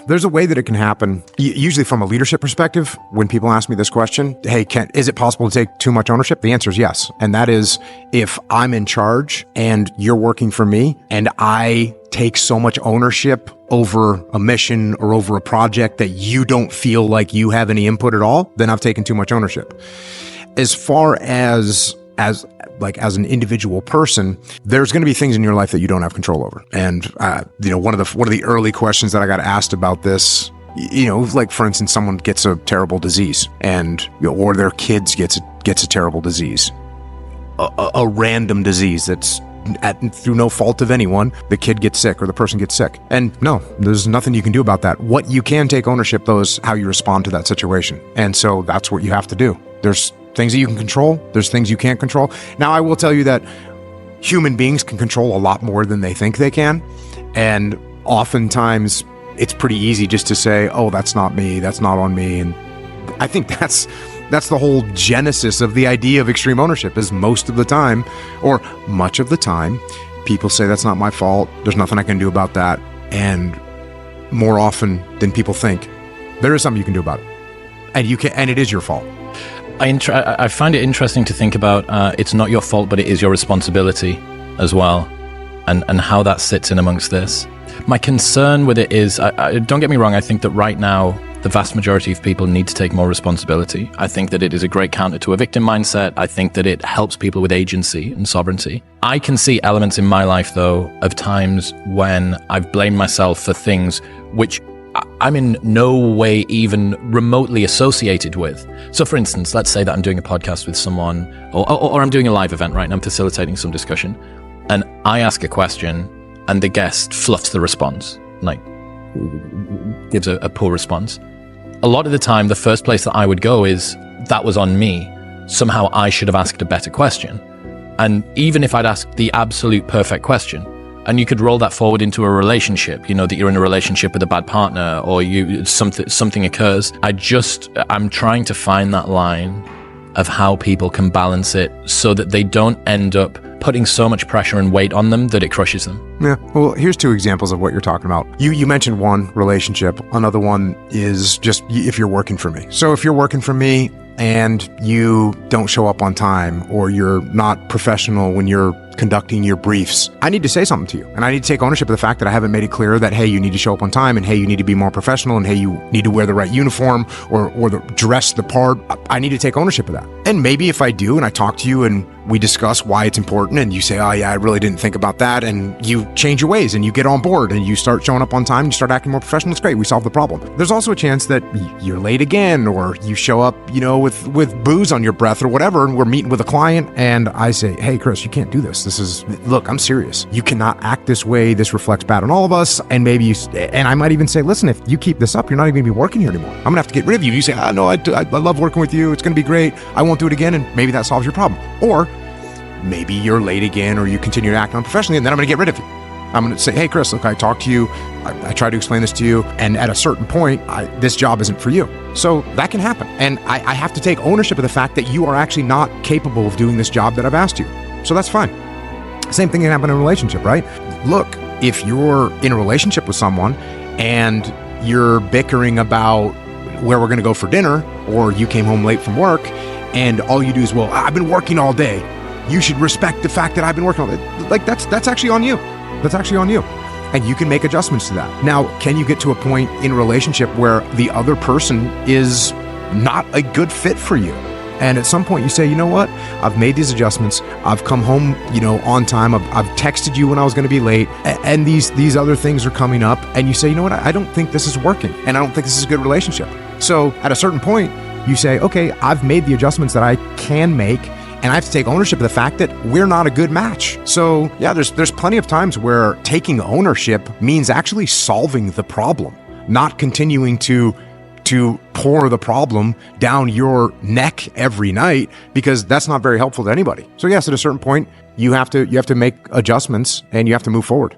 there's a way that it can happen. Usually from a leadership perspective, when people ask me this question, hey, is it possible to take too much ownership? The answer is yes. And that is if I'm in charge and you're working for me and I take so much ownership over a mission or over a project that you don't feel like you have any input at all, then I've taken too much ownership. As far as an individual person, there's going to be things in your life that you don't have control over. And, one of the early questions that I got asked about this, like for instance, someone gets a terrible disease or their kids gets a terrible disease, a random disease that's through no fault of anyone, the kid gets sick or the person gets sick. And no, there's nothing you can do about that. What you can take ownership, though, is how you respond to that situation. And so that's what you have to do. There's things that you can control. There's things you can't control. Now, I will tell you that human beings can control a lot more than they think they can. And oftentimes it's pretty easy just to say, oh, that's not me. That's not on me. And I think that's the whole genesis of the idea of extreme ownership is most of the time, or much of the time, people say that's not my fault. There's nothing I can do about that. And more often than people think, there is something you can do about it. And it is your fault. I find it interesting to think about it's not your fault, but it is your responsibility as well, and how that sits in amongst this. My concern with it is, don't get me wrong, I think that right now, the vast majority of people need to take more responsibility. I think that it is a great counter to a victim mindset. I think that it helps people with agency and sovereignty. I can see elements in my life, though, of times when I've blamed myself for things which I'm in no way even remotely associated with. So for instance, let's say that I'm doing a podcast with someone, or I'm doing a live event, right? And I'm facilitating some discussion, and I ask a question and the guest fluffs the response, like gives a poor response. A lot of the time, the first place that I would go is, that was on me. Somehow I should have asked a better question. And even if I'd asked the absolute perfect question, and you could roll that forward into a relationship, that you're in a relationship with a bad partner, or something occurs. I'm trying to find that line of how people can balance it so that they don't end up putting so much pressure and weight on them that it crushes them. Yeah. Well, here's two examples of what you're talking about. You mentioned one, relationship. Another one is just if you're working for me. So if you're working for me and you don't show up on time, or you're not professional when you're conducting your briefs, I need to say something to you. And I need to take ownership of the fact that I haven't made it clear that, hey, you need to show up on time, and hey, you need to be more professional, and hey, you need to wear the right uniform or dress the part. I need to take ownership of that. And maybe if I do, and I talk to you and we discuss why it's important, and you say, oh yeah, I really didn't think about that, and you change your ways and you get on board and you start showing up on time, and you start acting more professional, it's great. We solve the problem. There's also a chance that you're late again, or you show up, with booze on your breath or whatever, and we're meeting with a client, and I say, hey, Chris, you can't do this. Look, I'm serious. You cannot act this way. This reflects bad on all of us. And maybe and I might even say, listen, if you keep this up, you're not even gonna be working here anymore. I'm gonna have to get rid of you. You say, no, I love working with you. It's gonna be great. I won't do it again. And maybe that solves your problem. Or maybe you're late again, or you continue to act unprofessionally, and then I'm gonna get rid of you. I'm going to say, hey, Chris, look, I talked to you. I tried to explain this to you. And at a certain point, this job isn't for you. So that can happen. And I have to take ownership of the fact that you are actually not capable of doing this job that I've asked you. So that's fine. Same thing can happen in a relationship, right? Look, if you're in a relationship with someone and you're bickering about where we're going to go for dinner, or you came home late from work and all you do is, well, I've been working all day. You should respect the fact that I've been working all day. Like that's actually on you. That's actually on you. And you can make adjustments to that. Now, can you get to a point in a relationship where the other person is not a good fit for you? And at some point you say, you know what? I've made these adjustments. I've come home, on time. I've texted you when I was going to be late. And these other things are coming up. And you say, you know what? I don't think this is working. And I don't think this is a good relationship. So at a certain point, you say, okay, I've made the adjustments that I can make, and I have to take ownership of the fact that we're not a good match. So yeah, there's plenty of times where taking ownership means actually solving the problem, not continuing to pour the problem down your neck every night, because that's not very helpful to anybody. So yes, at a certain point, you have to make adjustments and you have to move forward.